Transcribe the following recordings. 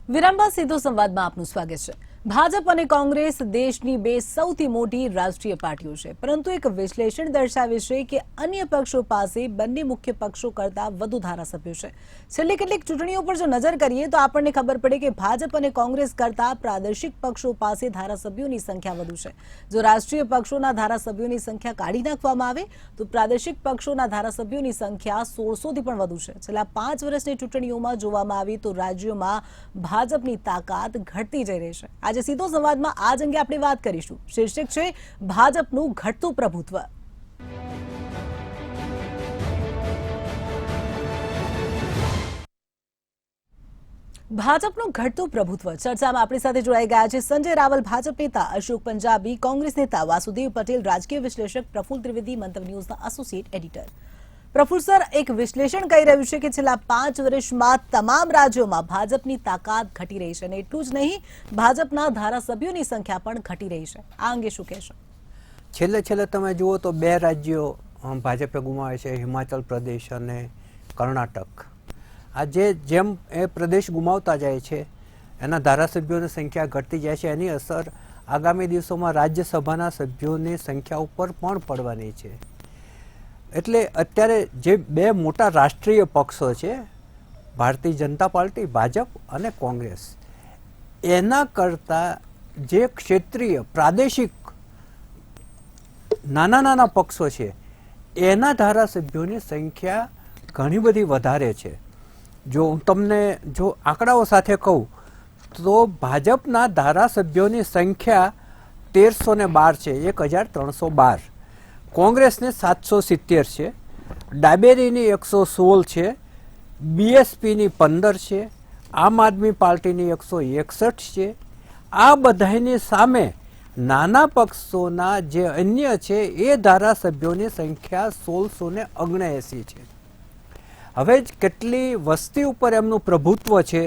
વિરામ બાદ સીધો સંવાદમાં આપનું સ્વાગત છે। ભાજપ અને કોંગ્રેસ દેશની બે સૌથી મોટી રાષ્ટ્રીય પાર્ટીઓ છે, પરંતુ એક વિશ્લેષણ દર્શાવે છે કે અન્ય પક્ષો પાસે બંને મુખ્ય પક્ષો કરતાં વધુ ધારાસભ્યો છે। છેલ્લી કેટલીક ચૂંટણીઓ પર જો નજર કરીએ તો આપણને ખબર પડે કે ભાજપ અને કોંગ્રેસ કરતાં પ્રાદેશિક પક્ષો પાસે ધારાસભ્યોની સંખ્યા વધુ છે। જો રાષ્ટ્રીય પક્ષોના ધારાસભ્યોની સંખ્યા કાઢી નાખવામાં આવે તો પ્રાદેશિક પક્ષોના ધારાસભ્યોની સંખ્યા 1600થી પણ વધુ છે। છેલ્લા 5 વર્ષની ચૂંટણીઓમાં જોવામાં આવી તો રાજ્યોમાં ભાજપની તાકાત ઘટતી જઈ રહી છે। આજે સીધો સંવાદમાં આ અંગે આપણે વાત કરીશું। શીર્ષક છે ભાજપનું ઘટતું પ્રભુત્વ। ભાજપનું ઘટતું પ્રભુત્વ ચર્ચામાં આપણી સાથે જોડાઈ ગયા છે સંજય રાવલ, ભાજપ નેતા, અશોક પંજાબી, કોંગ્રેસ નેતા, વાસુદેવ પટેલ, રાજકીય વિશ્લેષક, પ્રફુલ ત્રિવેદી, મંતવ્ય ન્યૂઝના એસોસિએટ એડિટર। પ્રોફેસર, એક વિશ્લેષણ કહી રહ્યું છે કે છેલ્લા 5 વર્ષમાં તમામ રાજ્યોમાં ભાજપની તાકાત ઘટી રહી છે અને એટલું જ નહીં, ભાજપના ધારાસભ્યોની સંખ્યા પણ ઘટી રહી છે। આ અંગે શું કહેશો? છેલ્લે તમે જુઓ તો 2 રાજ્યો ભાજપે ગુમાવે છે, હિમાચલ પ્રદેશ અને કર્ણાટક। આ જેમ એ પ્રદેશ ગુમાવતા જાય છે એના ધારાસભ્યોની સંખ્યા ઘટતી જાય છે, એની અસર આગામી દિવસોમાં રાજ્યસભાના સભ્યોની સંખ્યા ઉપર પણ પડવાની છે। એટલે અત્યારે જે 2 મોટા રાષ્ટ્રીય પક્ષો છે, ભારતીય જનતા પાર્ટી ભાજપ અને કોંગ્રેસ, એના કરતાં જે ક્ષેત્રીય પ્રાદેશિક નાના પક્ષો છે એના ધારાસભ્યોની સંખ્યા ઘણી બધી વધારે છે। જો હું તમને આંકડાઓ સાથે કહું તો ભાજપના ધારાસભ્યોની સંખ્યા 1312 છે, 1312। કોંગ્રેસને 770 છે, ડાબેરીની 116 છે, બીએસપીની 15 છે, આમ આદમી પાર્ટીની 161 છે। આ બધાની સામે નાના પક્ષોના જે અન્ય છે એ ધારાસભ્યોની સંખ્યા 1679 છે। હવે કેટલી વસ્તી ઉપર એમનું પ્રભુત્વ છે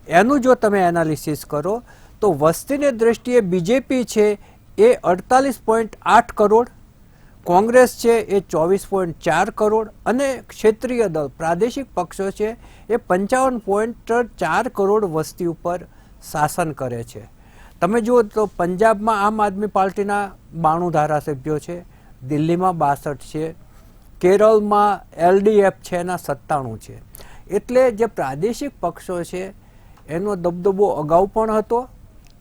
એનું જો તમે એનાલિસિસ કરો તો વસ્તીની દ્રષ્ટિએ બીજેપી છે એ 48.8 કરોડ, કોંગ્રેસ છે એ 24.4 કરોડ અને ક્ષેત્રીય દળ પ્રાદેશિક પક્ષો છે એ 55.4 કરોડ વસ્તી ઉપર શાસન કરે છે। તમે જુઓ તો પંજાબમાં આમ આદમી પાર્ટીના 92 ધારાસભ્યો છે, દિલ્હીમાં 62 છે, કેરળમાં એલડીએફ છે એના 97 છે। એટલે જે પ્રાદેશિક પક્ષો છે એનો દબદબો અગાઉ પણ હતો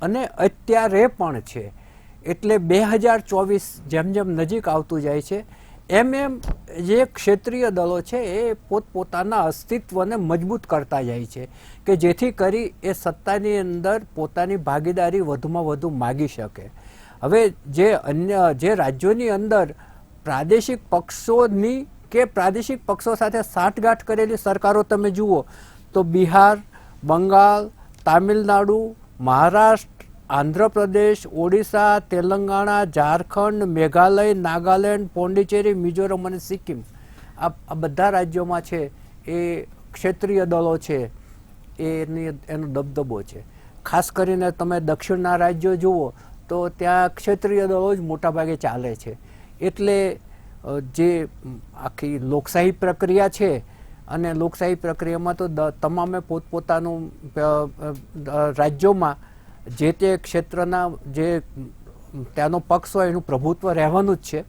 અને અત્યારે પણ છે। એટલે 2024 જેમ નજીક આવતું જાય છે એમ જે ક્ષેત્રીય દળો છે એ પોતપોતાના અસ્તિત્વને મજબૂત કરતા જાય છે કે જેથી કરી એ સત્તાની અંદર પોતાની ભાગીદારી વધુમાં વધુ માગી શકે। હવે જે રાજ્યોની અંદર પ્રાદેશિક પક્ષોની કે પ્રાદેશિક પક્ષો સાથે સાંઠગાંઠ કરેલી સરકારો તમે જુઓ તો બિહાર, બંગાળ, તામિલનાડુ, મહારાષ્ટ્ર, આંધ્રપ્રદેશ, ઓડિશા, તેલંગાણા, ઝારખંડ, મેઘાલય, નાગાલેન્ડ, પોંડિચેરી, મિઝોરમ અને સિક્કિમ, આ બધા રાજ્યોમાં છે એ ક્ષેત્રીય દળો છે એનો દબદબો છે। ખાસ કરીને તમે દક્ષિણના રાજ્યો જુઓ તો ત્યાં ક્ષેત્રીય દળો જ મોટાભાગે ચાલે છે। એટલે જે આખી લોકશાહી પ્રક્રિયા છે અને લોકશાહી પ્રક્રિયામાં તો તમામે પોતપોતાનું રાજ્યોમાં જે તે ક્ષેત્રના જે ત્યાંનો પક્ષ હોય એનું પ્રભુત્વ રહેવાનું જ છે।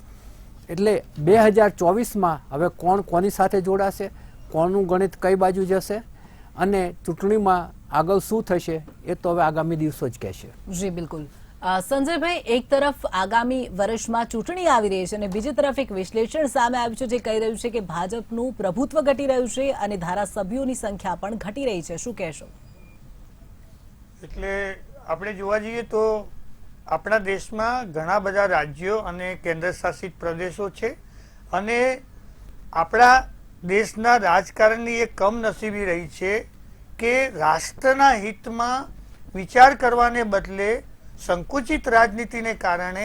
એટલે 2024માં હવે કોણ કોની સાથે જોડાશે, કોનું ગણિત કઈ બાજુ જશે અને ચૂંટણીમાં આગળ શું થશે એ તો હવે આગામી દિવસો જ કહેશે। જી બિલકુલ। સંજયભાઈ, એક તરફ આગામી વર્ષમાં ચૂંટણી આવી રહી છે અને બીજી તરફ એક વિશ્લેષણ સામે આવ્યું છે જે કહી રહ્યું છે કે ભાજપનું પ્રભુત્વ ઘટી રહ્યું છે અને ધારાસભ્યોની સંખ્યા પણ ઘટી રહી છે। શું કહેશો? એટલે આપણે જોવા જઈએ તો આપણા દેશમાં ઘણા બધા રાજ્યો અને કેન્દ્ર શાસિત પ્રદેશો છે અને આપણા દેશના રાજકારણની એક કમનસીબી રહી છે કે રાષ્ટ્રના હિતમાં વિચાર કરવાને બદલે સંકુચિત રાજનીતિને કારણે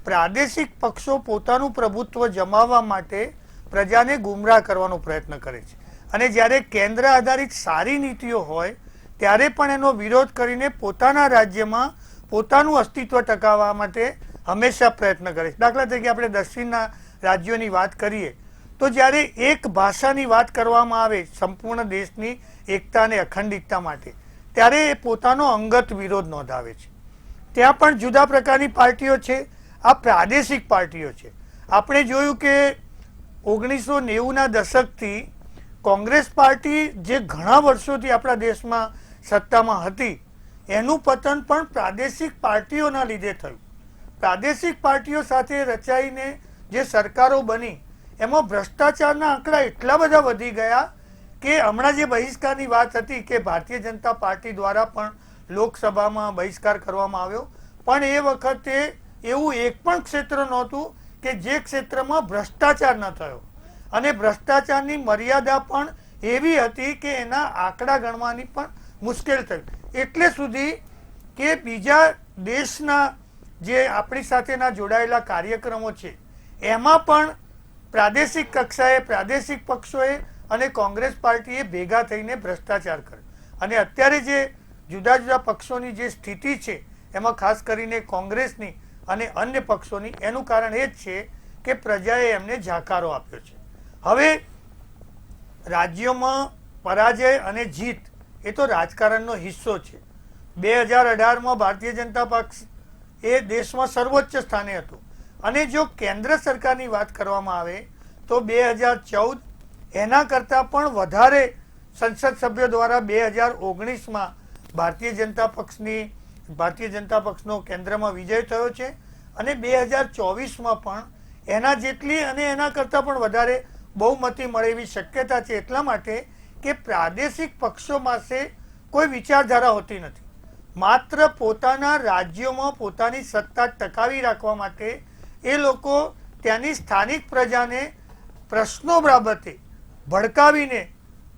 પ્રાદેશિક પક્ષો પોતાનું પ્રભુત્વ જમાવવા માટે પ્રજાને ગુમરાહ કરવાનો પ્રયત્ન કરે છે અને જ્યારે કેન્દ્ર આધારિત સારી નીતિઓ હોય ત્યારે પણ એનો વિરોધ કરીને પોતાના રાજ્યમાં પોતાનું અસ્તિત્વ ટકાવવા માટે હંમેશા પ્રયત્ન કરે છે। દાખલા તરીકે આપણે દક્ષિણના રાજ્યોની વાત કરીએ તો જ્યારે એક ભાષાની વાત કરવામાં આવે સંપૂર્ણ દેશની એકતા અને અખંડિતતા માટે, ત્યારે એ પોતાનો અંગત વિરોધ નોંધાવે છે. ત્યાં પણ જુદા પ્રકારની પાર્ટીઓ છે. આ પ્રાદેશિક પાર્ટીઓ છે. આપણે જોયું કે 1990ના દશકથી કોંગ્રેસ પાર્ટી જે ઘણા વર્ષોથી આપણા દેશમાં સત્તામાં હતી એનું પતન પણ પ્રાદેશિક પાર્ટીઓના લીધે થયું. પ્રાદેશિક પાર્ટીઓ સાથે રચાઈને જે સરકારો બની એમાં ભ્રષ્ટાચારના આંકડા એટલા બધા વધી ગયા કે હમણાં જે બહિષ્કારની વાત હતી કે ભારતીય જનતા પાર્ટી દ્વારા પણ લોકસભામાં બહિષ્કાર કરવામાં આવ્યો, પણ એ વખતે એવું એક પણ ક્ષેત્ર નહોતું કે જે ક્ષેત્રમાં ભ્રષ્ટાચાર ન થયો, અને ભ્રષ્ટાચારની મર્યાદા પણ એવી હતી કે એના આંકડા ગણવાની પણ મુશ્કેલ થઈ. એટલે સુધી કે બીજા દેશના જે આપણી સાથેના જોડાયેલા કાર્યક્રમો છે એમાં પણ પ્રાદેશિક કક્ષાએ પ્રાદેશિક પક્ષોએ અને કોંગ્રેસ પાર્ટીએ ભેગા થઈને ભ્રષ્ટાચાર કર્યો. અને અત્યારે જે જુદા જુદા પક્ષોની જે સ્થિતિ છે એમાં ખાસ કરીને કોંગ્રેસની અને અન્ય પક્ષોની, એનું કારણ એ જ છે કે પ્રજાએ એમને જાકારો આપ્યો છે. હવે રાજ્યોમાં પરાજય અને જીત એ તો રાજકારણનો હિસ્સો છે. 2018માં ભારતીય જનતા પક્ષ એ દેશમાં સર્વોચ્ચ સ્થાને હતું, અને જો કેન્દ્ર સરકારની વાત કરવામાં આવે તો 2014 એના કરતાં પણ વધારે સંસદ સભ્યો દ્વારા 2019માં ભારતીય જનતા પક્ષનો કેન્દ્રમાં વિજય થયો છે, અને 2024માં પણ એના જેટલી અને એના કરતાં પણ વધારે બહુમતી મળે એવી શક્યતા છે. એટલા માટે કે પ્રાદેશિક પક્ષો પાસે કોઈ વિચારધારા હોતી નથી. માત્ર પોતાના રાજ્યોમાં પોતાની સત્તા ટકાવી રાખવા માટે એ લોકો ત્યાંની સ્થાનિક પ્રજાને પ્રશ્નો બાબતે ભડકાવીને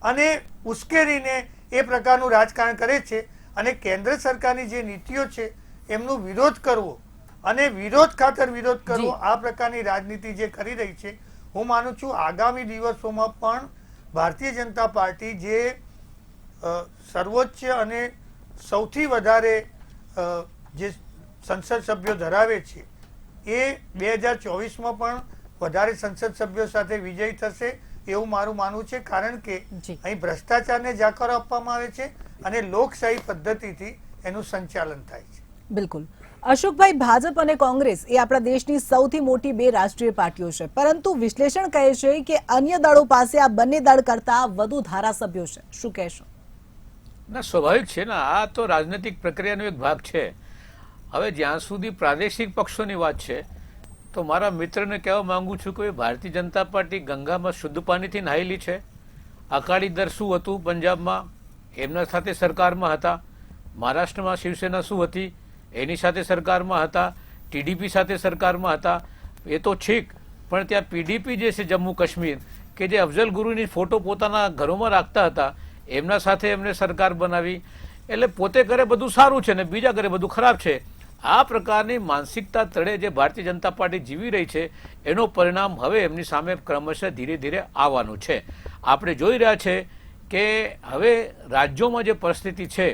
અને ઉશ્કેરીને એ પ્રકારનું રાજકારણ કરે છે. અને કેન્દ્ર સરકારની જે નીતિઓ છે એમનો વિરોધ કરવો અને વિરોધ ખાતર વિરોધ કરવો, આ પ્રકારની રાજનીતિ જે કરી રહી છે, હું માનું છું આગામી દિવસોમાં પણ ભારતીય જનતા પાર્ટી જે સર્વોચ્ચ અને સૌથી વધારે જે સંસદ સભ્યો ધરાવે છે એ 2024માં પણ વધારે સંસદ સભ્યો સાથે વિજય થશે એવું મારું માનવું છે. કારણ કે અહીં ભ્રષ્ટાચારને જાકારો આપવામાં આવે છે અને લોકશાહી પદ્ધતિથી એનું સંચાલન થાય છે. બિલકુલ. અશોકભાઈ, ભાજપ અને કોંગ્રેસ એ આપણા દેશની સૌથી મોટી બે રાષ્ટ્રીય પાર્ટીઓ છે, પરંતુ વિશ્લેષણ કહે છે કે અન્ય દળો પાસે આ બંને દળ કરતા વધુ ધારાસભ્યો છે. શું કહેશો? ના, સ્વાભાવિક છે ને, આ તો રાજનૈતિક પ્રક્રિયાનો એક ભાગ છે. હવે જ્યાં સુધી પ્રાદેશિક પક્ષોની વાત છે તો મારા મિત્રને કહેવા માંગુ છું કે ભારતીય જનતા પાર્ટી ગંગામાં શુદ્ધ પાણીથી નહાયેલી છે. અકાળી દળ શું હતું પંજાબમાં, એમના સાથે સરકારમાં હતા. મહારાષ્ટ્રમાં શિવસેના શું હતી, એની સાથે સરકારમાં હતા. ટીડીપી સાથે સરકારમાં હતા. એ તો ઠીક, પણ ત્યાં પીડીપી જે છે જમ્મુ કાશ્મીર, કે જે અફઝલ ગુરુની ફોટો પોતાના ઘરોમાં રાખતા હતા, એમના સાથે એમને સરકાર બનાવી. એટલે પોતે કરે બધું સારું છે ને બીજા કરે બધું ખરાબ છે. આ પ્રકારની માનસિકતા તળે જે ભારતીય જનતા પાર્ટી જીવી રહી છે એનો પરિણામ હવે એમની સામે ક્રમશઃ ધીરે ધીરે આવવાનું છે. આપણે જોઈ રહ્યા છે કે હવે રાજ્યોમાં જે પરિસ્થિતિ છે,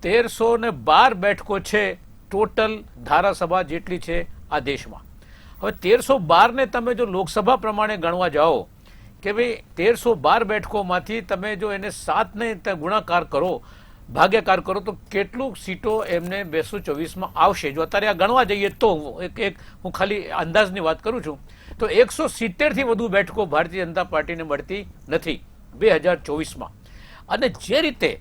1312 બેઠકો છે ટોટલ ધારાસભા જેટલી છે આ દેશમાં. હવે 1312ને તમે જો લોકસભા પ્રમાણે ગણવા જાઓ કે ભાઈ 1312 બેઠકોમાંથી તમે જો એને 7ને ગુણાકાર કરો, ભાગ્યાકાર કરો, તો કેટલું સીટો એમને 224માં આવશે. જો અત્યારે આ ગણવા જઈએ તો હું ખાલી અંદાજની વાત કરું છું તો 170થી વધુ બેઠકો ભારતીય જનતા પાર્ટીને મળતી નથી 2024માં. અને જે રીતે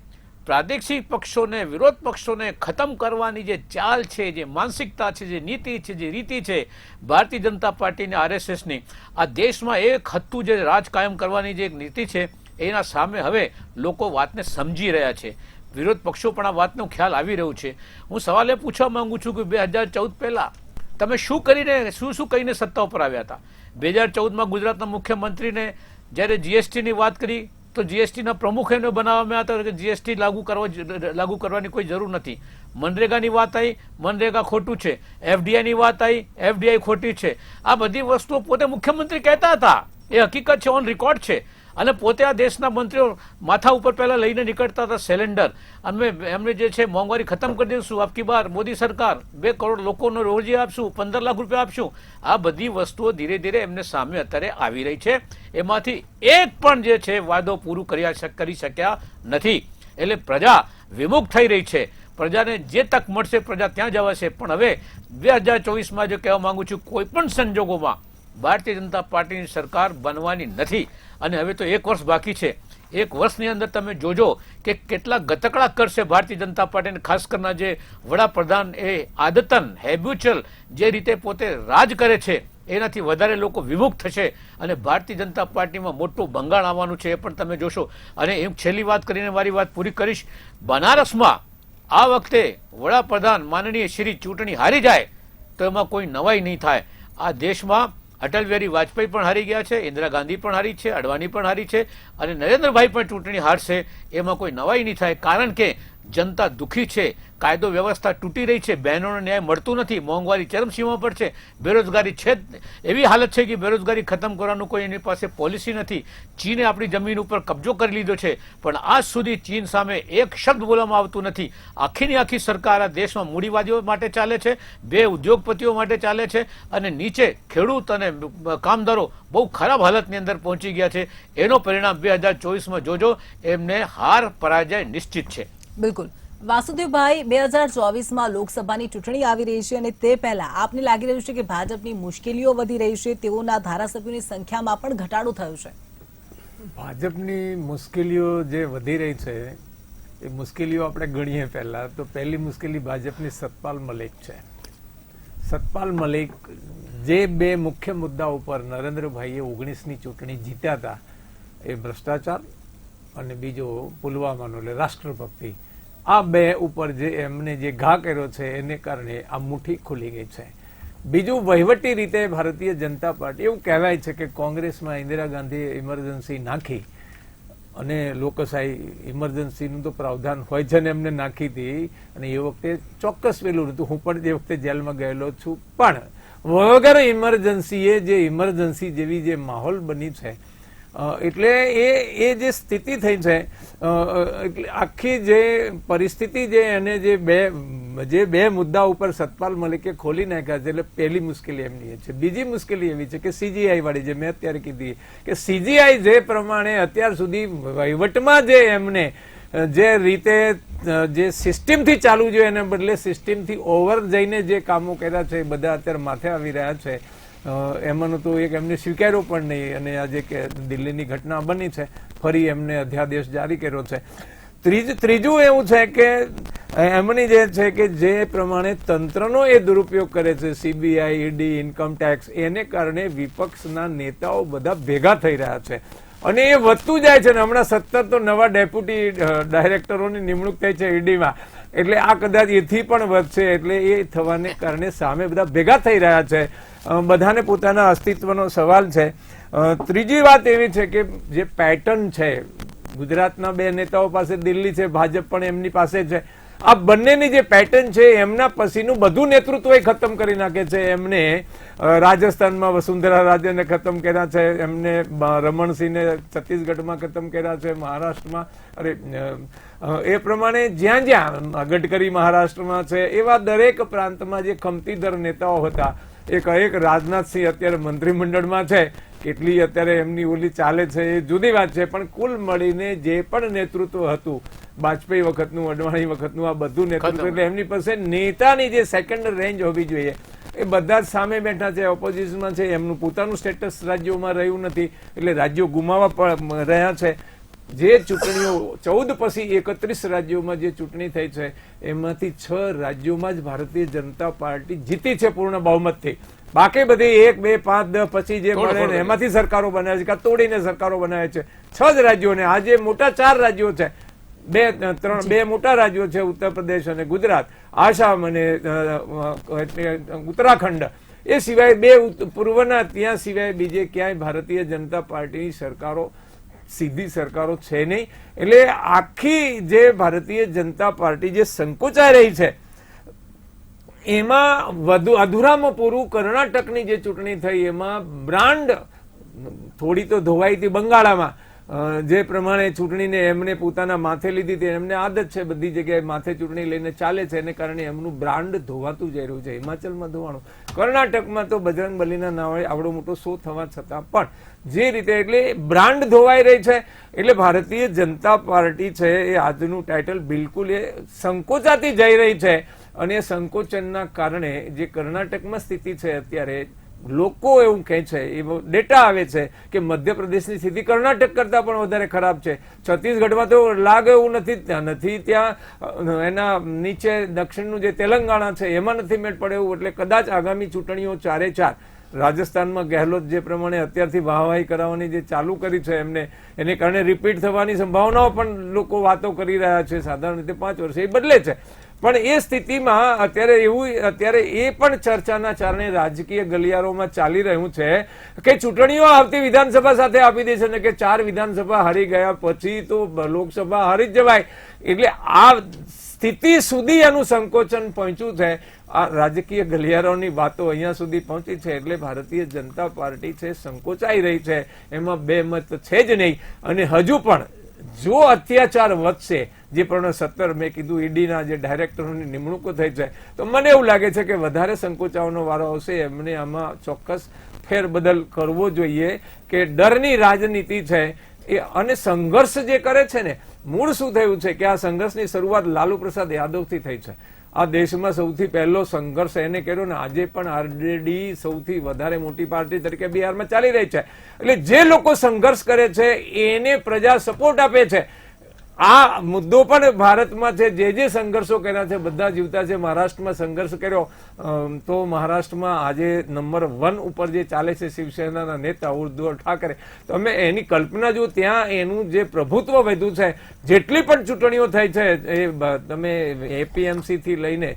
પ્રાદેશિક પક્ષોને વિરોધ પક્ષોને ખતમ કરવાની જે ચાલ છે, જે માનસિકતા છે, જે નીતિ છે, જે રીતિ છે ભારતીય જનતા પાર્ટીની આરએસએસની, આ દેશમાં એક હતું જે રાજ કાયમ કરવાની જે એક નીતિ છે એના સામે હવે લોકો વાતને સમજી રહ્યા છે. વિરોધ પક્ષો પણ આ વાતનો ખ્યાલ આવી રહ્યું છે. હું સવાલ એ પૂછવા માંગુ છું કે 2014 પહેલા તમે શું કહીને સત્તા ઉપર આવ્યા હતા? 2014માં ગુજરાતના મુખ્યમંત્રીને જ્યારે જીએસટીની વાત કરી તો જીએસટીના પ્રમુખ એને બનાવવામાં હતા કે જીએસટી લાગુ કરવાની કોઈ જરૂર નથી. મનરેગાની વાત આવી, મનરેગા ખોટું છે. એફડીઆઈની વાત આવી, એફડીઆઈ ખોટી છે. આ બધી વસ્તુઓ પોતે મુખ્યમંત્રી કહેતા હતા, એ હકીકત છે, ઓન રેકોર્ડ છે. અને પોતે આ દેશના મંત્રીઓ માથા ઉપર પહેલા લઈને નીકળતા હતા સિલિન્ડર, અને એમને જે છે મોંઘવારી ખતમ કરી દઈશું, આપકી બાર મોદી સરકાર 2 કરોડ લોકોને રોજી આપશું, 15 લાખ રૂપિયા આપશું. આ બધી વસ્તુઓ ધીરે ધીરે એમને સામે અત્યારે આવી રહી છે. એમાંથી એક પણ જે છે વાદો પૂરું કરી શક્યા નથી. એટલે પ્રજા વિમુખ થઈ રહી છે. પ્રજાને જે તક મળશે પ્રજા ત્યાં જવાશે. પણ હવે 2024માં જો કહેવા માંગુ છું, કોઈ પણ સંજોગોમાં ભારતીય જનતા પાર્ટીની સરકાર બનવાની નથી. અને હવે તો 1 વર્ષ બાકી છે. 1 વર્ષની અંદર તમે જોજો કે કેટલા ગતકડા કરશે ભારતીય જનતા પાર્ટીને, ખાસ કરીને જે વડાપ્રધાન એ આદતન હેબ્યુચ્યુઅલ જે રીતે પોતે રાજ કરે છે એનાથી વધારે લોકો વિમુખ થશે અને ભારતીય જનતા પાર્ટીમાં મોટું ભંગાણ આવવાનું છે, એ પણ તમે જોશો. અને એમ છેલ્લી વાત કરીને મારી વાત પૂરી કરીશ. બનારસમાં આ વખતે વડાપ્રધાન માનનીય શ્રી ચૂંટણી હારી જાય તો એમાં કોઈ નવાઈ નહીં થાય. આ દેશમાં અટલ બિહારી વાજપેયી પણ હારી ગયા છે, ઇન્દિરા ગાંધી પણ હારી છે, અડવાણી પણ હારી છે અને નરેન્દ્રભાઈ પણ ચૂંટણી હારશે. એમાં કોઈ નવાઈ નહીં થાય, કારણ કે જનતા દુઃખી છે, કાયદો વ્યવસ્થા તૂટી રહી છે, બહેનોને ન્યાય મળતું નથી, મોંઘવારી ચરમસીમા પર છે, બેરોજગારી છે, એવી હાલત છે કે બેરોજગારી ખતમ કરવાનું કોઈ એની પાસે પોલિસી નથી. ચીને આપણી જમીન ઉપર કબજો કરી લીધો છે, પણ આજ સુધી ચીન સામે એક શબ્દ બોલવામાં આવતું નથી. આખીની આખી સરકાર આ દેશમાં મૂડીવાદીઓ માટે ચાલે છે, 2 ઉદ્યોગપતિઓ માટે ચાલે છે અને નીચે ખેડૂત અને કામદારો બહુ ખરાબ હાલતની અંદર પહોંચી ગયા છે. એનો પરિણામ 2024માં જોજો, એમને હાર પરાજય નિશ્ચિત છે. બિલકુલ. વાસુદેવભાઈ, 2024માં લોકસભાની ચૂંટણી આવી રહી છે અને તે પહેલા આપને લાગી રહ્યું છે કે ભાજપની મુશ્કેલીઓ વધી રહી છે, તેઓના ધારાસભ્યોની સંખ્યામાં પણ ઘટાડો થયો છે? ભાજપની મુશ્કેલીઓ જે વધી રહી છે એ મુશ્કેલીઓ આપણે ગણીએ પહેલા તો પહેલી મુશ્કેલી ભાજપની સતપાલ મલિક છે. સતપાલ મલિક જે 2 મુખ્ય મુદ્દા ઉપર નરેન્દ્રભાઈએ 19ની ચૂંટણી જીત્યા હતા, એ ભ્રષ્ટાચાર અને બીજો પુલવામાનો એટલે રાષ્ટ્રભક્તિ, આ 2 ઉપર જે એમને જે ઘા કર્યો છે એને કારણે આ મુઠ્ઠી ખુલી ગઈ છે. બીજું, વહીવટી રીતે ભારતીય જનતા પાર્ટી, એવું કહેવાય છે કે કોંગ્રેસમાં ઇન્દિરા ગાંધીએ ઇમરજન્સી નાખી અને લોકશાહી ઇમરજન્સીનું તો પ્રાવધાન હોય છે ને એમને નાખી હતી અને એ વખતે ચોક્કસ પેલું નતું. હું પણ એ વખતે જેલમાં ગયેલો છું, પણ વગર ઇમરજન્સીએ જે ઇમરજન્સી જેવી જે માહોલ બની છે, એટલે એ જે સ્થિતિ થઈ છે, એટલે આખી જે પરિસ્થિતિ જે એને જે બે મુદ્દા ઉપર સતપાલ મલિકે ખોલી નાખ્યા છે, એટલે પહેલી મુશ્કેલી એમની છે. બીજી મુશ્કેલી એવી છે કે સીજીઆઈ વાળી, જે મેં અત્યારે કીધી કે સીજીઆઈ જે પ્રમાણે અત્યાર સુધી વહીવટમાં જે એમને જે રીતે જે સિસ્ટમથી ચાલુ જોઈએ એને બદલે સિસ્ટમથી ઓવર જઈને જે કામો કર્યા છે એ બધા અત્યારે માથે આવી રહ્યા છે. એમાંનું તો એક એમને સ્વીકાર્યો પણ નહીં અને આજે કે દિલ્હીની ઘટના બની છે, ફરી એમને અધ્યાદેશ જારી કર્યો છે. ત્રીજું એવું છે કે એમની જે છે કે જે પ્રમાણે તંત્રનો એ દુરુપયોગ કરે છે, સીબીઆઈ, ઈડી, ઇન્કમ ટેક્સ, એને કારણે વિપક્ષના નેતાઓ બધા ભેગા થઈ રહ્યા છે અને એ વધતું જાય છે. હમણાં 17 તો નવા ડેપ્યુટી ડાયરેક્ટરોની નિમણૂક થઈ છે ઈડીમાં, એટલે આ કદાચ એથી પણ વધશે. એટલે એ થવાને કારણે સામે બધા ભેગા થઈ રહ્યા છે, બધાને પોતાના અસ્તિત્વનો સવાલ છે. ત્રીજી વાત એવી છે કે જે પેટર્ન છે, ગુજરાતના 2 નેતાઓ પાસે દિલ્હી છે, ભાજપ પણ એમની પાસે છે, આ બંનેની જે પેટર્ન છે એમના પછીનું બધું નેતૃત્વ એ ખતમ કરી નાખે છે. એમને રાજસ્થાનમાં વસુંધરા રાજેને ખતમ કર્યા છે, એમને રમણસિંહને છત્તીસગઢમાં ખતમ કર્યા છે, મહારાષ્ટ્રમાં એ પ્રમાણે જ્યાં જ્યાં ગડકરી મહારાષ્ટ્રમાં છે, એવા દરેક પ્રાંતમાં જે ખમતીધર નેતાઓ હતા, એક રાજનાથસિંહ અત્યારે મંત્રીમંડળમાં છે, કેટલી અત્યારે એમની ઓલી ચાલે છે એ જુદી વાત છે, પણ કુલ મળીને જે પણ નેતૃત્વ હતું વાજપેયી વખતનું, અડવાણી વખતનું, આ બધું નેતૃત્વ, એટલે એમની પાસે નેતાની જે સેકન્ડ રેન્જ હોવી જોઈએ એ બધા જ સામે બેઠા છે, ઓપોઝિશનમાં છે. એમનું પોતાનું સ્ટેટસ રાજ્યોમાં રહ્યું નથી, એટલે રાજ્યો ગુમાવવા રહ્યા છે. જે ચૂંટણીઓ 14 પછી 31 રાજ્યોમાં જે ચૂંટણી થઈ છે એમાંથી 6 રાજ્યોમાં જ ભારતીય જનતા પાર્ટી જીતી છે પૂર્ણ બહુમતથી. બાકી બધી 1, 2, 5, 10 પછી જે મળે એમાંથી સરકારો બનાવે છે, કાં તોડીને સરકારો બનાવે છે. 6 જ રાજ્યોને, આજે મોટા 4 રાજ્યો છે, બે મોટા રાજ્યો છે, ઉત્તર પ્રદેશ અને ગુજરાત, આસામ અને ઉત્તરાખંડ. એ સિવાય 2 પૂર્વના, ત્યાં સિવાય બીજે ક્યાંય ભારતીય જનતા પાર્ટીની સરકારો, સીધી સરકારો છે નહીં. એટલે આખી જે ભારતીય જનતા પાર્ટી જે સંકોચાઈ રહી છે એમાં વધુ અધૂરામાં પૂરું કર્ણાટકની જે ચૂંટણી થઈ એમાં બ્રાન્ડ થોડી તો ધોવાઈ હતી બંગાળામાં, જે પ્રમાણે ચૂંટણીને એમને પોતાના માથે લીધી હતી, એમને આદત છે બધી જગ્યાએ માથે ચૂંટણી લઈને ચાલે છે, એને કારણે એમનું બ્રાન્ડ ધોવાતું જઈ રહ્યું છે. હિમાચલમાં ધોવાનું, કર્ણાટકમાં તો બજરંગ બલીના નામે આવડો મોટો શો થવા છતાં પણ જે રીતે એટલે બ્રાન્ડ ધોવાઈ રહી છે. એટલે ભારતીય જનતા પાર્ટી છે એ આજનું ટાઇટલ બિલકુલ એ સંકોચાતી જઈ રહી છે. અને એ સંકોચનના કારણે જે કર્ણાટકમાં સ્થિતિ છે અત્યારે, લોકો એવું કહે છે, એવો ડેટા આવે છે કે મધ્યપ્રદેશની સ્થિતિ કર્ણાટક કરતા પણ વધારે ખરાબ છે. છત્તીસગઢમાં તો લાગે એવું નથી, ત્યાં એના નીચે દક્ષિણનું જે તેલંગાણા છે એમાં નથી મેળ પડે એવું. એટલે કદાચ આગામી ચૂંટણીઓ 4-4 રાજસ્થાનમાં ગેહલોત જે પ્રમાણે અત્યારથી વાહવાહી કરાવવાની જે ચાલુ કરી છે એમને, એને કારણે રિપીટ થવાની સંભાવનાઓ પણ લોકો વાતો કરી રહ્યા છે. સાધારણ રીતે 5 વર્ષે એ બદલે છે. પણ એ સ્થિતિમાં અત્યારે એ પણ ચર્ચાના કારણે રાજકીય ગલિયારોમાં ચાલી રહ્યું છે કે ચૂંટણીઓ આવતી વિધાનસભા સાથે આપી દે છે ને કે 4 વિધાનસભા હારી ગયા પછી તો લોકસભા હારી જ જવાય. એટલે આ સ્થિતિ સુધી એનું સંકોચન પહોંચ્યું છે. આ રાજકીય ગલિયારોની વાતો અહીંયા સુધી પહોંચી છે. એટલે ભારતીય જનતા પાર્ટી છે સંકોચાઈ રહી છે, એમાં બે મત છે જ નહીં. અને હજુ પણ જો અત્યાચાર વધશે, જે પ્રમાણે 17 મેં કીધું ઈડીના જે ડાયરેક્ટરોની નિમણૂકો થઈ છે, તો મને એવું લાગે છે કે વધારે સંકોચાવાનો વારો આવશે. એમને આમાં ચોક્કસ ફેરબદલ કરવો જોઈએ કે ડરની રાજનીતિ છે એ અને સંઘર્ષ જે કરે છે ને, મૂળ શું થયું છે કે આ સંઘર્ષની શરૂઆત લાલુ પ્રસાદ યાદવથી થઈ છે. આ દેશમાં સૌથી પહેલો સંઘર્ષ એને કર્યો ને આજે પણ આરજેડી સૌથી વધારે મોટી પાર્ટી તરીકે બિહારમાં ચાલી રહી છે. એટલે જે લોકો સંઘર્ષ કરે છે એને પ્રજા સપોર્ટ આપે છે. આ મુદ્દો પણ ભારતમાં છે. જે સંઘર્ષો કર્યા છે બધા જીવતા છે. મહારાષ્ટ્રમાં સંઘર્ષ કર્યો તો મહારાષ્ટ્રમાં આજે નંબર 1 ઉપર જે ચાલે છે શિવસેનાના નેતા ઉદ્ધવ ઠાકરે. તમે એની કલ્પના જો, ત્યાં એનું જે પ્રભુત્વ વધ્યું છે. જેટલી પણ ચૂંટણીઓ થઈ છે એ તમે એપીએમસી થી લઈને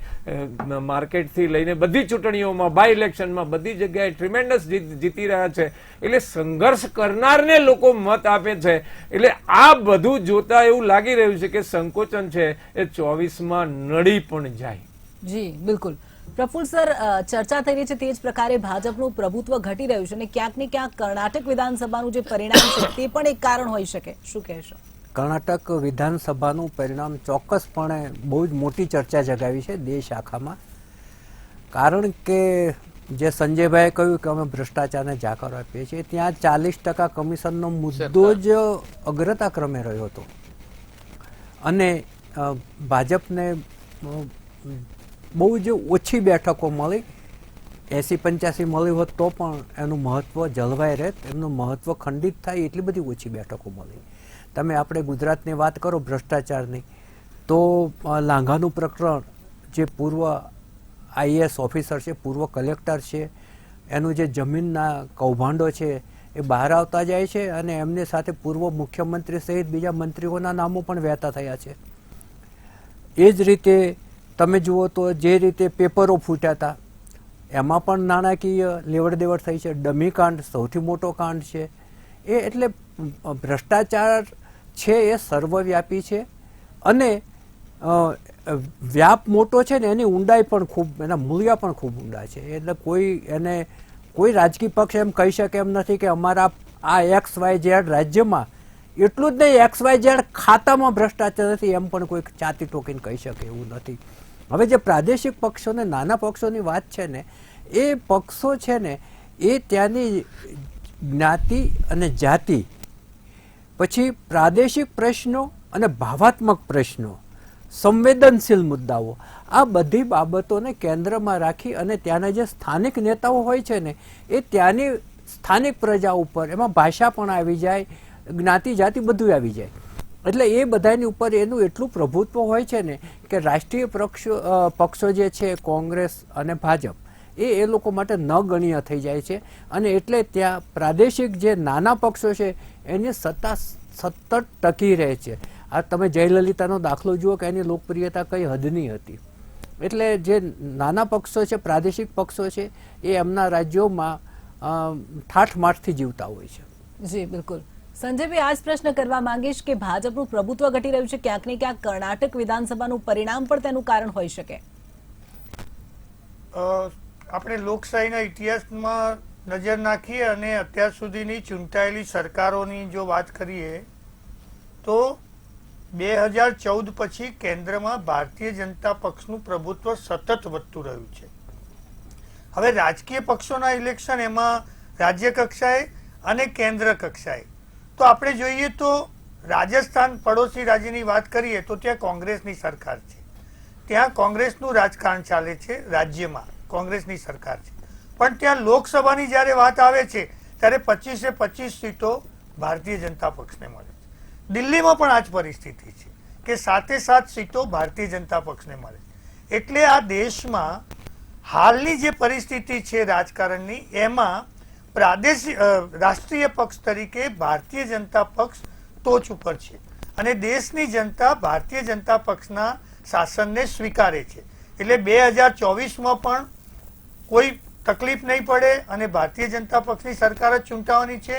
માર્કેટ થી લઈને બધી ચૂંટણીઓમાં, બાય ઇલેક્શનમાં બધી જગ્યાએ ટ્રીમેન્ડસ જીતી રહ્યા છે. એટલે સંઘર્ષ કરનારને લોકો મત આપે છે. એટલે આ બધું જોતા એવું લાગી રહ્યું છે કે સંકોચન છે એ 24માં નડી પણ જાય. જી બિલકુલ. પ્રફુલ્લ સર, ચર્ચા થઈ રહી છે તે જ પ્રકારે ભાજપનું પ્રભુત્વ ઘટી રહ્યું છે અને ક્યાંક ને ક્યાંક કર્ણાટક વિધાનસભાનું જે પરિણામ છે તે પણ એક કારણ હોઈ શકે. શું કહેશો? કર્ણાટક વિધાનસભાનું પરિણામ ચોક્કસપણે બહુ જ મોટી ચર્ચા જગાવી છે દેશ આખામાં. કારણ કે જે સંજયભાઈએ કહ્યું કે અમે ભ્રષ્ટાચારને જાકર આપીએ છીએ, ત્યાં 40% કમિશનનો મુદ્દો જ અગ્રતા ક્રમે રહ્યો હતો. અને ભાજપને બહુ જ ઓછી બેઠકો મળી, 80-85 મળી હોત તો પણ એનું મહત્વ જળવાઈ રહેત. એમનું મહત્વ ખંડિત થાય એટલી બધી ઓછી બેઠકો મળી. તમે આપણે ગુજરાતની વાત કરો ભ્રષ્ટાચારની, તો લાંઘાનું પ્રકરણ, જે પૂર્વ આઈએએસ ઓફિસર છે, પૂર્વ કલેક્ટર છે, એનું જે જમીનના કૌભાંડો છે એ બહાર આવતા જાય છે. અને એમની સાથે પૂર્વ મુખ્યમંત્રી સહિત બીજા મંત્રીઓના નામો પણ વહેતા થયા છે. એ જ રીતે તમે જુઓ તો જે રીતે પેપરો ફૂટ્યા હતા એમાં પણ નાણાકીય લેવડ દેવડ થઈ છે. ડમી કાંડ સૌથી મોટો કાંડ છે. એ એટલે ભ્રષ્ટાચાર છે એ સર્વવ્યાપી છે. અને વ્યાપ મોટો છે ને એની ઊંડાઈ પણ ખૂબ, એના મૂલ્ય પણ ખૂબ ઊંડા છે. એટલે કોઈ રાજકીય પક્ષ એમ કહી શકે એમ નથી કે અમારા આ XYZ રાજ્યમાં એટલું જ નહીં, XYZ ખાતામાં ભ્રષ્ટાચાર નથી એમ પણ કોઈ ચાતી ટોકીને કહી શકે એવું નથી. હવે જે પ્રાદેશિક પક્ષો ને નાના પક્ષોની વાત છે ને, એ પક્ષો છે ને એ ત્યાંની જ્ઞાતિ અને જાતિ, પછી પ્રાદેશિક પ્રશ્નો અને ભાવાત્મક પ્રશ્નો, સંવેદનશીલ મુદ્દાઓ, આ બધી બાબતોને કેન્દ્રમાં રાખી અને ત્યાંના જે સ્થાનિક નેતાઓ હોય છે ને એ ત્યાંની સ્થાનિક પ્રજા ઉપર, એમાં ભાષા પણ આવી જાય, જ્ઞાતિ જાતિ બધું આવી જાય. એટલે એ બધાની ઉપર એનું એટલું પ્રભુત્વ હોય છે ને કે રાષ્ટ્રીય પક્ષો જે છે કોંગ્રેસ અને ભાજપ, એ લોકો માટે નગણ્ય થઈ જાય છે. અને એટલે ત્યાં પ્રાદેશિક જે નાના પક્ષો છે એની સત્તા સતત ટકી રહે છે. આ તમે જયલલિતાનો દાખલો જુઓ કે એની લોકપ્રિયતા કઈ હદની હતી. એટલે જે નાના પક્ષો છે, પ્રાદેશિક પક્ષો છે, એ એમના રાજ્યોમાં ઠાઠમાઠથી જીવતા હોય છે. જી બિલકુલ. સંજયભાઈ, આ જ પ્રશ્ન કરવા માંગીશ કે ભાજપનું પ્રભુત્વ ઘટી રહ્યું છે, ક્યાંક ને ક્યાંક કર્ણાટક વિધાનસભાનું પરિણામ પણ તેનું કારણ હોઈ શકે. આપણે લોકશાહીના ઇતિહાસમાં નજર નાખીએ અને અત્યાર સુધીની ચૂંટાયેલી સરકારોની જો વાત કરીએ તો 2014 પછી કેન્દ્રમાં ભારતીય જનતા પક્ષનું પ્રભુત્વ સતત વધતું રહ્યું છે. હવે રાજકીય પક્ષોના ઇલેક્શન એમાં રાજ્ય કક્ષાએ અને કેન્દ્ર કક્ષાએ તો આપણે જોઈએ તો રાજસ્થાન પડોશી રાજ્યની વાત કરીએ તો ત્યાં કોંગ્રેસની સરકાર છે. ત્યાં કોંગ્રેસનું રાજકારણ ચાલે છે, રાજ્યમાં કોંગ્રેસની સરકાર છે. પણ ત્યાં લોકસભાની જ્યારે વાત આવે છે ત્યારે 25 સીટો ભારતીય જનતા પક્ષને મળે છે. દિલ્હીમાં પણ આ જ પરિસ્થિતિ છે કે 7 સીટો ભારતીય જનતા પક્ષને મળે છે. એટલે આ દેશમાં હાલની જે પરિસ્થિતિ છે રાજકારણની એમાં પ્રાદેશિક રાષ્ટ્રીય પક્ષ તરીકે ભારતીય જનતા પક્ષ ટોચ ઉપર છે અને દેશની જનતા ભારતીય જનતા પક્ષના શાસનને સ્વીકારે છે. એટલે 2024માં પણ કોઈ તકલીફ નહીં પડે અને ભારતીય જનતા પક્ષની સરકાર જ ચૂંટાવાની છે.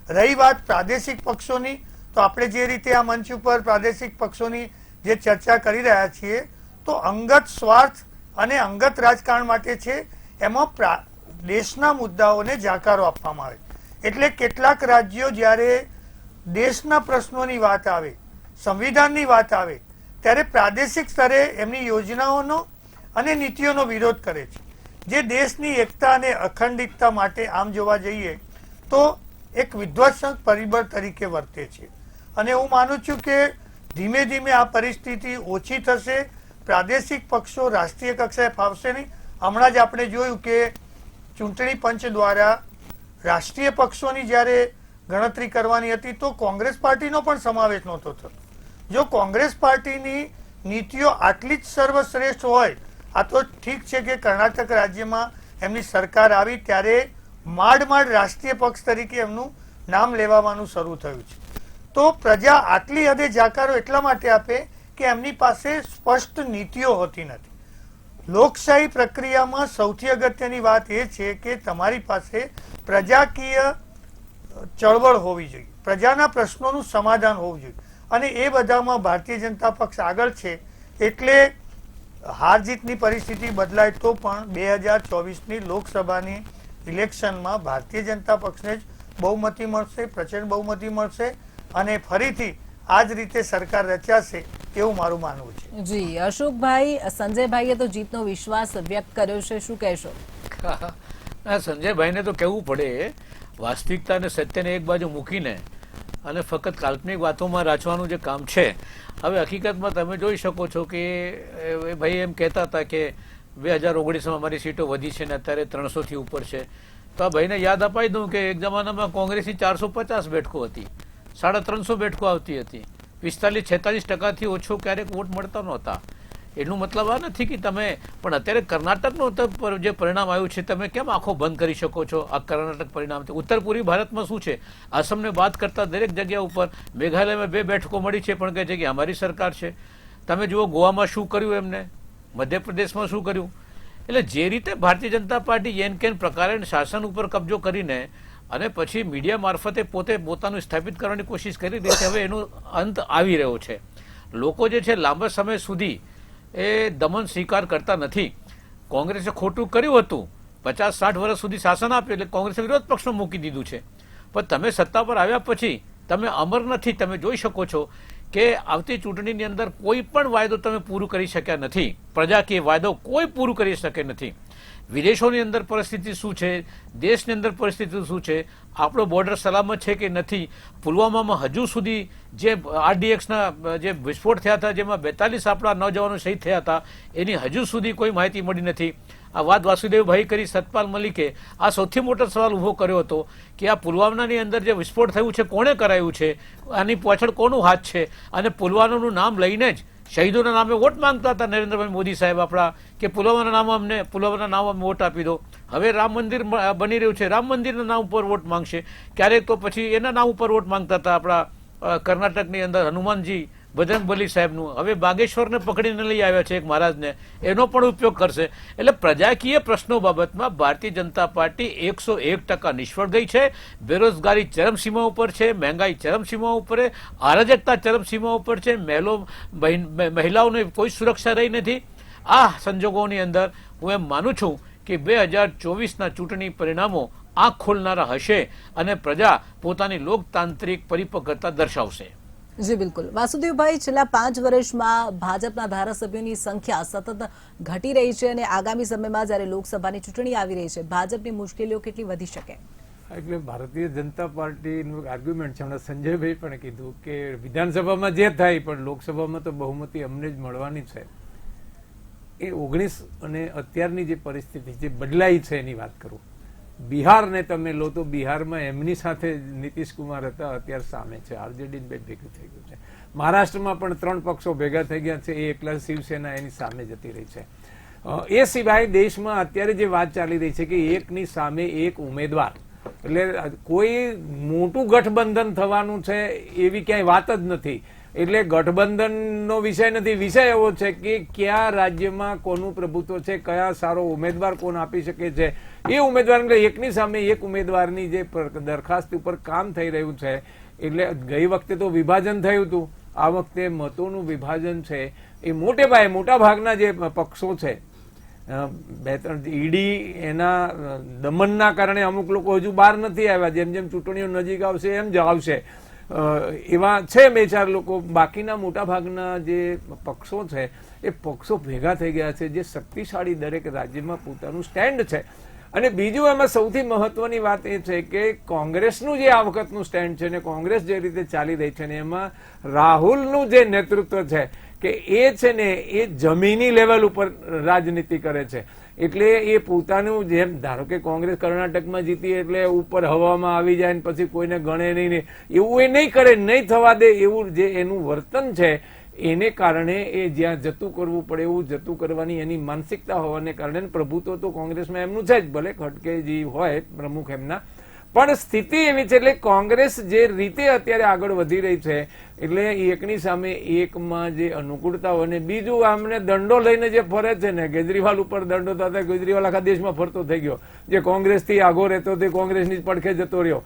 રહી વાત પ્રાદેશિક પક્ષોની તો આપણે જે રીતે આ મંચ ઉપર પ્રાદેશિક પક્ષોની જે ચર્ચા કરી રહ્યા છીએ તો અંગત સ્વાર્થ અને અંગત રાજકારણ માટે છે. એમાં દેશના મુદ્દાઓને જાકારો આપવામાં આવે. એટલે કેટલાક રાજ્યો જ્યારે દેશના પ્રશ્નોની વાત આવે, સંવિધાનની વાત આવે ત્યારે પ્રાદેશિક સ્તરે એમની યોજનાઓનો અને નીતિઓનો વિરોધ કરે છે, જે દેશની એકતા અને અખંડિતતા માટે આમ જોવા જઈએ તો એક વિધ્વંસક પરિબળ તરીકે વર્તે છે. અને હું માનું છું કે ધીમે ધીમે આ પરિસ્થિતિ ઓછી થશે. પ્રાદેશિક પક્ષો રાષ્ટ્રીય કક્ષાએ ફાવશે નહીં. હમણાં જ આપણે જોયું કે ચૂંટણી પંચ દ્વારા રાષ્ટ્રીય પક્ષોની જ્યારે ગણતરી કરવાની હતી તો કોંગ્રેસ પાર્ટીનો પણ સમાવેશ નહોતો થતો. જો કોંગ્રેસ પાર્ટીની નીતિઓ આટલી જ સર્વશ્રેષ્ઠ હોય, આ તો ઠીક છે કે કર્ણાટક રાજ્યમાં એમની સરકાર આવી ત્યારે માંડ રાષ્ટ્રીય પક્ષ તરીકે એમનું નામ લેવાનું શરૂ થયું છે. તો પ્રજા આટલી હદે જાકારો એટલા માટે આપે કે એમની પાસે સ્પષ્ટ નીતિઓ હોતી નથી. લોકશાહી પ્રક્રિયામાં સૌથી અગત્યની વાત એ છે કે તમારી પાસે પ્રજાકીય ચળવળ હોવી જોઈએ, પ્રજાના પ્રશ્નોનું સમાધાન હોવું જોઈએ અને એ બધામાં ભારતીય જનતા પક્ષ આગળ છે. એટલે હાર જીતની પરિસ્થિતિ બદલાય તો પણ 2024ની લોકસભાની ઇલેક્શનમાં ભારતીય જનતા પક્ષને જ બહુમતી મળશે, પ્રચંડ બહુમતી મળશે અને ફરીથી આ જ રીતે સરકાર રચાશે એવું મારું માનવું છે. જી અશોકભાઈ, સંજયભાઈએ તો જીતનો વિશ્વાસ વ્યક્ત કર્યો છે, શું કહેશો? સંજયભાઈને તો કહેવું પડે, વાસ્તવિકતા અને સત્યને એક બાજુ મૂકીને અને ફક્ત કાલ્પનિક વાતોમાં રાચવાનું જે કામ છે. હવે હકીકતમાં તમે જોઈ શકો છો કે ભાઈ એમ કહેતા હતા કે 2019માં અમારી સીટો વધી છે ને અત્યારે 300થી ઉપર છે. તો આ ભાઈને યાદ અપાઈ દઉં કે એક જમાનામાં કોંગ્રેસની 450 બેઠકો હતી, 350 બેઠકો આવતી હતી, 45-46% ઓછો ક્યારેક વોટ મળતા નહોતા. એનું મતલબ આ નથી કે તમે પણ અત્યારે કર્ણાટકનું જે પરિણામ આવ્યું છે તમે કેમ આંખો બંધ કરી શકો છો? આ કર્ણાટક પરિણામ ઉત્તર પૂર્વી ભારતમાં શું છે? આસામને બાદ કરતા દરેક જગ્યા ઉપર મેઘાલયમાં 2 બેઠકો મળી છે પણ કહે છે કે અમારી સરકાર છે. તમે જુઓ ગોવામાં શું કર્યું એમને, મધ્યપ્રદેશમાં શું કર્યું. એટલે જે રીતે Bharatiya Janata party N can પ્રકારે શાસન ઉપર કબજો કરીને અને પછી મીડિયા મારફતે પોતે પોતાનું સ્થાપિત કરવાની કોશિશ કરી રહી છે, હવે એનો અંત આવી રહ્યો છે. લોકો જે છે લાંબા સમય સુધી એ દમન સ્વીકાર કરતા નથી. કોંગ્રેસે ખોટું કર્યું હતું, 50-60 વર્ષ સુધી શાસન આપ્યું એટલે કોંગ્રેસે વિરોધ પક્ષમાં મૂકી દીધું છે. પણ તમે સત્તા પર આવ્યા પછી તમે અમર નથી. તમે જોઈ શકો છો કે આવતી ચૂંટણીની અંદર કોઈ પણ વાયદો તમે પૂરું કરી શક્યા નથી. પ્રજાકીય વાયદો કોઈ પૂરું કરી શકે નથી. વિદેશોની અંદર પરિસ્થિતિ શું છે, દેશની અંદર પરિસ્થિતિ શું છે, આપણો બોર્ડર સલામત છે કે નથી. પુલવામામાં હજુ સુધી જે RDXના જે વિસ્ફોટ થયા હતા જેમાં 42 આપણા નૌજવાનો શહીદ થયા હતા એની હજુ સુધી કોઈ માહિતી મળી નથી. આ વાત વાસુદેવભાઈ કરી, સતપાલ મલિકે આ સૌથી મોટો સવાલ ઊભો કર્યો હતો કે આ પુલવામાની અંદર જે વિસ્ફોટ થયું છે કોણે કરાયું છે, આની પાછળ કોનું હાથ છે. અને પુલવામાનું નામ લઈને જ શહીદોના નામે વોટ માંગતા હતા નરેન્દ્રભાઈ મોદી સાહેબ આપણા કે પુલવામાના નામ અમને વોટ આપી દો. હવે રામ મંદિર બની રહ્યું છે, રામ મંદિરના નામ ઉપર વોટ માંગશે. ક્યારેક તો પછી એના નામ ઉપર વોટ માંગતા હતા આપણા કર્ણાટકની અંદર હનુમાનજી બજરંગબલી સાહેબનું. હવે બાગેશ્વરને પકડીને લઈ આવ્યા છે એક મહારાજને, એનો પણ ઉપયોગ કરશે. એટલે પ્રજાકીય પ્રશ્નો બાબતમાં ભારતીય જનતા પાર્ટી 101% નિષ્ફળ ગઈ છે. બેરોજગારી ચરમસીમા ઉપર છે, મહેંગાઈ ચરમસીમા ઉપર છે, અરાજકતા ચરમસીમા ઉપર છે, મહિલાઓને કોઈ સુરક્ષા રહી નથી. આ સંજોગોની અંદર હું એમ માનું છું કે 2024ના ચૂંટણી પરિણામો આંખ ખોલનારા હશે અને પ્રજા પોતાની લોકતાંત્રિક પરિપક્વતા દર્શાવશે. જી બિલકુલ. વાસુદેવભાઈ, છેલ્લા 5 વર્ષમાં ભાજપના ધારાસભ્યોની સંખ્યા સતત ઘટી રહી છે અને આગામી સમયમાં જ્યારે લોકસભાની ચૂંટણી આવી રહી છે, ભાજપની મુશ્કેલીઓ કેટલી વધી શકે? એટલે ભારતીય જનતા પાર્ટીનું આર્ગ્યુમેન્ટ છે, હમણાં સંજયભાઈ પણ કીધું કે વિધાનસભામાં જે થાય પણ લોકસભામાં તો બહુમતી અમને જ મળવાની છે. એ 19 અને અત્યારની જે પરિસ્થિતિ જે બદલાઈ છે એની વાત કરું. બિહારને તમે લો તો બિહારમાં એમની સાથે નીતિશ કુમાર હતા, અત્યારે સામે છે, આરજેડી ભેગું થઈ ગયું છે. મહારાષ્ટ્રમાં પણ 3 પક્ષો ભેગા થઈ ગયા છે, એ એકલા શિવસેના એની સામે જતી રહી છે. એ સિવાય દેશમાં અત્યારે જે વાત ચાલી રહી છે કે એકની સામે એક ઉમેદવાર, એટલે કોઈ મોટું ગઠબંધન થવાનું છે એવી ક્યાંય વાત જ નથી. એટલે ગઠબંધનનો વિષય નથી, વિષય એવો છે કે કયા રાજ્યમાં કોનું પ્રભુત્વ છે, કયા સારો ઉમેદવાર કોણ આપી શકે છે. એ ઉમેદવાર એકની સામે એક ઉમેદવારની જે દરખાસ્ત ઉપર કામ થઈ રહ્યું છે. એટલે ગઈ વખતે તો વિભાજન થયું હતું, આ વખતે મતોનું વિભાજન છે. એ મોટા ભાગના જે પક્ષો છે, 2-3 ઈડી એના દમનના કારણે અમુક લોકો હજુ બહાર નથી આવ્યા. જેમ જેમ ચૂંટણીઓ નજીક આવશે એમ જ આવશે. એવા છે 2-4 લોકો. બાકીના મોટા ભાગના જે પક્ષો છે એ પક્ષો ભેગા થઈ ગયા છે, જે શક્તિશાળી દરેક રાજ્યમાં પોતાનું સ્ટેન્ડ છે. અને બીજું એમાં સૌથી મહત્વની વાત એ છે કે કોંગ્રેસનું જે આ વખતનું સ્ટેન્ડ છે ને કોંગ્રેસ જે રીતે ચાલી રહી છે ને એમાં રાહુલનું જે નેતૃત્વ છે કે એ છે ને એ જમીની લેવલ ઉપર રાજનીતિ કરે છે. એટલે એ પોતાનું જેમ ધારો કે કોંગ્રેસ કર્ણાટકમાં જીતી એટલે ઉપર હવામાં આવી જાય ને પછી કોઈને ગણે નહીં, એવું એ નહીં કરે, નહીં થવા દે. એવું જે એનું વર્તન છે એને કારણે એ જ્યાં જતું કરવું પડે એવું જતું કરવાની એની માનસિકતા હોવાને કારણે પ્રભુત્વ તો કોંગ્રેસમાં એમનું છે જ, ભલે ખડકેજી હોય પ્રમુખ એમના, પણ સ્થિતિ એવી છે. એટલે કોંગ્રેસ જે રીતે અત્યારે આગળ વધી રહી છે એટલે એકની સામે એકમાં જે અનુકૂળતા હોય ને બીજું આમને દંડો લઈને જે ફરે છે ને, કેજરીવાલ ઉપર દંડો થતા કેજરીવાલ આખા દેશમાં ફરતો થઈ ગયો, જે કોંગ્રેસથી આગો રહેતો તે કોંગ્રેસની જ પડખે જતો રહ્યો.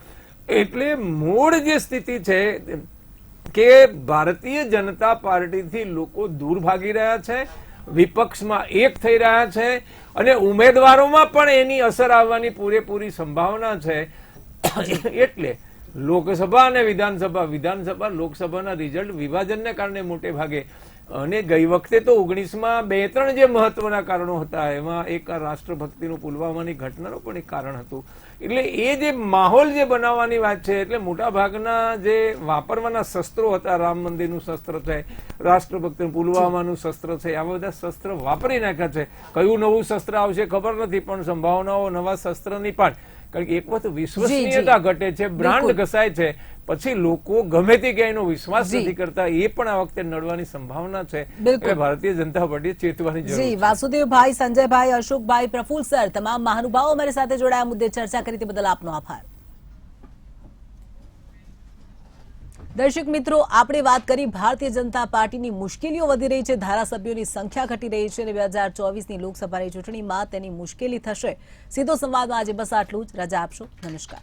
એટલે મૂળ જે સ્થિતિ છે કે ભારતીય જનતા પાર્ટીથી લોકો દૂર ભાગી રહ્યા છે, વિપક્ષમાં એક થઈ રહ્યા છે અને ઉમેદવારોમાં પણ એની અસર આવવાની પૂરેપૂરી સંભાવના છે. એટલે લોકસભા અને વિધાનસભા લોકસભાના રિઝલ્ટ વિભાજનને કારણે મોટે ભાગે, અને ગઈ વખતે તો 19માં 2-3 જે મહત્વના કારણો હતા એમાં એક રાષ્ટ્રભક્તિનું પુલવામાની ઘટનાનું પણ એક કારણ હતું. એટલે એ જે માહોલ જે બનાવવાની વાત છે, એટલે મોટા ભાગના જે વાપરવાના શસ્ત્રો હતા, રામ મંદિરનું શસ્ત્ર છે, રાષ્ટ્રભક્તિનું પુલવામાનું શસ્ત્ર છે, આવા બધા શસ્ત્ર વાપરી નાખ્યા છે. કયું નવું શસ્ત્ર આવશે ખબર નથી, પણ સંભાવનાઓ નવા શસ્ત્રની પણ, કારણ કે એક વખત વિશ્વસનીયતા ઘટે છે, બ્રાન્ડ ઘસાય છે, પછી લોકો ગમે તે ક્યાંયનો વિશ્વાસ નથી કરતા. એ પણ આ વખતે નડવાની સંભાવના છે. એટલે ભારતીય જનતા પાર્ટીએ ચેતવાની જરૂર છે. વાસુદેવભાઈ, સંજયભાઈ, અશોકભાઈ, પ્રફુલ્લ સર, તમામ મહાનુભાવો અમારી સાથે જોડાયા, મુદ્દે ચર્ચા કરી તે બદલ આપનો આભાર. દર્શક મિત્રો, આપણે વાત કરી ભારતીય જનતા પાર્ટીની મુશ્કેલીઓ વધી રહી છે, ધારાસભ્યોની સંખ્યા ઘટી રહી છે અને 2024ની લોકસભાની ચૂંટણીમાં તેની મુશ્કેલી થશે. સીધો સંવાદમાં આજે બસ આટલું જ. રજા આપશો. નમસ્કાર.